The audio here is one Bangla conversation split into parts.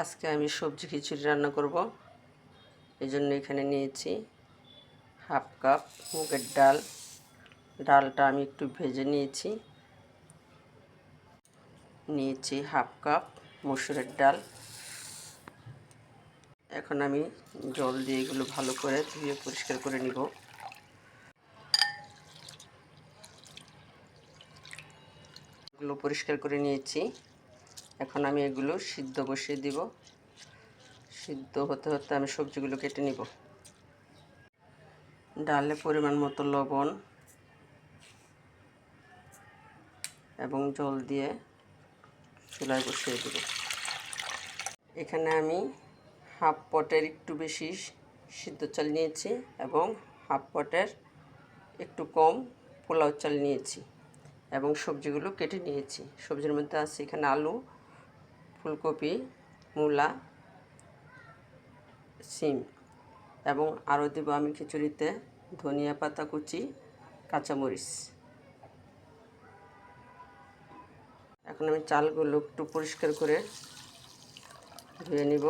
আজকে আমি সবজি খিচুড়ি রান্না করব। এই জন্য এখানে নিয়েছি হাফ কাপ মুগের ডাল। ডালটা আমি একটু ভেজে নিয়েছি হাফ কাপ মসুরের ডাল। এখন আমি জল দিয়ে এগুলো ভালো করে ধুয়ে পরিষ্কার করে নিব। এগুলো পরিষ্কার করে নিয়েছি। এখন আমি এগুলো সিদ্ধ বসিয়ে দিব। সিদ্ধ হতে হতে আমি সবজিগুলো কেটে নিব। ডালে পরিমাণ মতো লবণ এবং জল দিয়ে চুলায় বসিয়ে দেব। এখানে আমি হাফ পটের একটু বেশি সিদ্ধ চাল নিয়েছি এবং হাফ পটের একটু কম পোলাও চাল নিয়েছি এবং সবজিগুলো কেটে নিয়েছি। সবজির মধ্যে আছে এখানে আলু, ফুলকপি, মূলা, সিম এবং আরও দেব আমি খিচুড়িতে ধনিয়া পাতা কুচি, কাঁচামরিচ। এখন আমি চালগুলো একটু পরিষ্কার করে ধুয়ে নিব।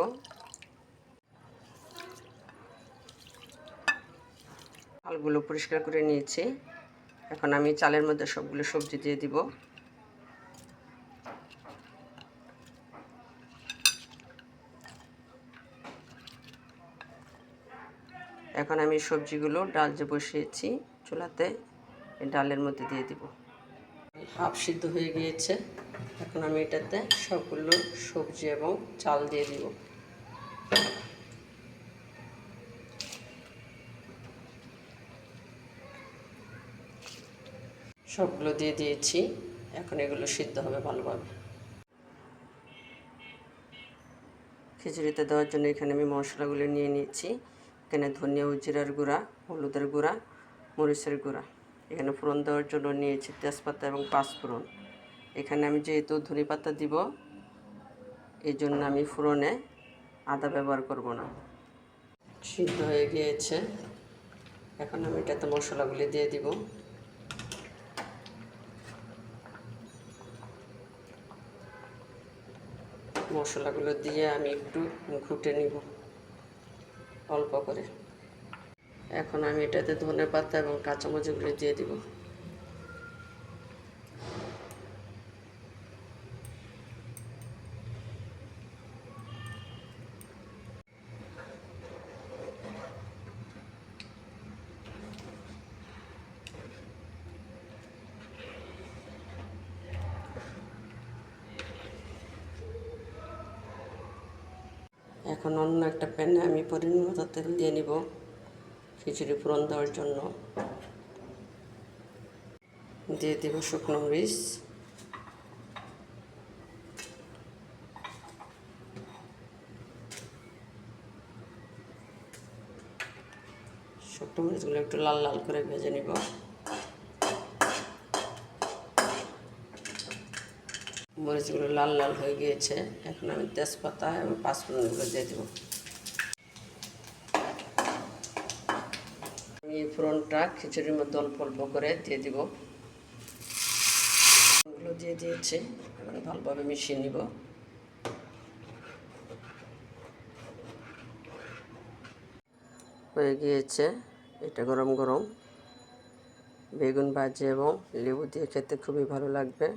চালগুলো পরিষ্কার করে নিয়েছি। এখন আমি চালের মধ্যে সবগুলো সবজি দিয়ে দিব। এখন আমি সবজিগুলো ডাল যে বসিয়েছি চুলাতে এই ডালের মধ্যে দিয়ে দিব। হাফ সিদ্ধ হয়ে গিয়েছে। এখন আমি এটাতে সবগুলো সবজি এবং চাল দিয়ে দিব। সবগুলো দিয়ে দিয়েছি। এখন এগুলো সিদ্ধ হবে ভালোভাবে। খিচুড়িতে দেওয়ার জন্য এখানে আমি মশলাগুলো নিয়ে নিয়েছি। এখানে ধনিয়া ও জিরার গুঁড়া, হলুদের গুঁড়া, মরিচের গুঁড়া। এখানে ফোড়ন দেওয়ার জন্য নিয়েছি তেজপাতা এবং পাঁচফোড়ন। এখানে আমি যেহেতু ধনেপাতা দিব এই জন্য আমি ফোড়নে আদা ব্যবহার করব না। সিদ্ধ হয়ে গিয়েছে। এখন আমি এটাতে মশলাগুলি দিয়ে দিব। মশলাগুলো দিয়ে আমি একটু ঘুটে নিব অল্প করে। এখন আমি এটাতে ধনেপাতা এবং কাঁচামরিচগুলো দিয়ে দিব। এখন অন্য একটা প্যানে আমি পরিমাণ মতো তেল দিয়ে নিব খিচুড়ি ফোড়ন দেওয়ার জন্য। দিয়ে দিব শুকনো মরিচ, শুকনো মরিচগুলো একটু লাল লাল করে ভেজে নিব। মরিচগুলো লাল লাল হয়ে গিয়েছে। এখন আমি তেজপাতা এবং পাঁচফোড়নগুলো দিয়ে দেব। আমি এই ফোড়নটা খিচুড়ির মধ্যে অল্প অল্প করে দিয়ে দিব। এগুলো দিয়ে দিয়েছি। এখন ভালোভাবে মিশিয়ে নিব। হয়ে গিয়েছে। এটা গরম গরম বেগুন ভাজি এবং লেবু দিয়ে খেতে খুবই ভালো লাগবে।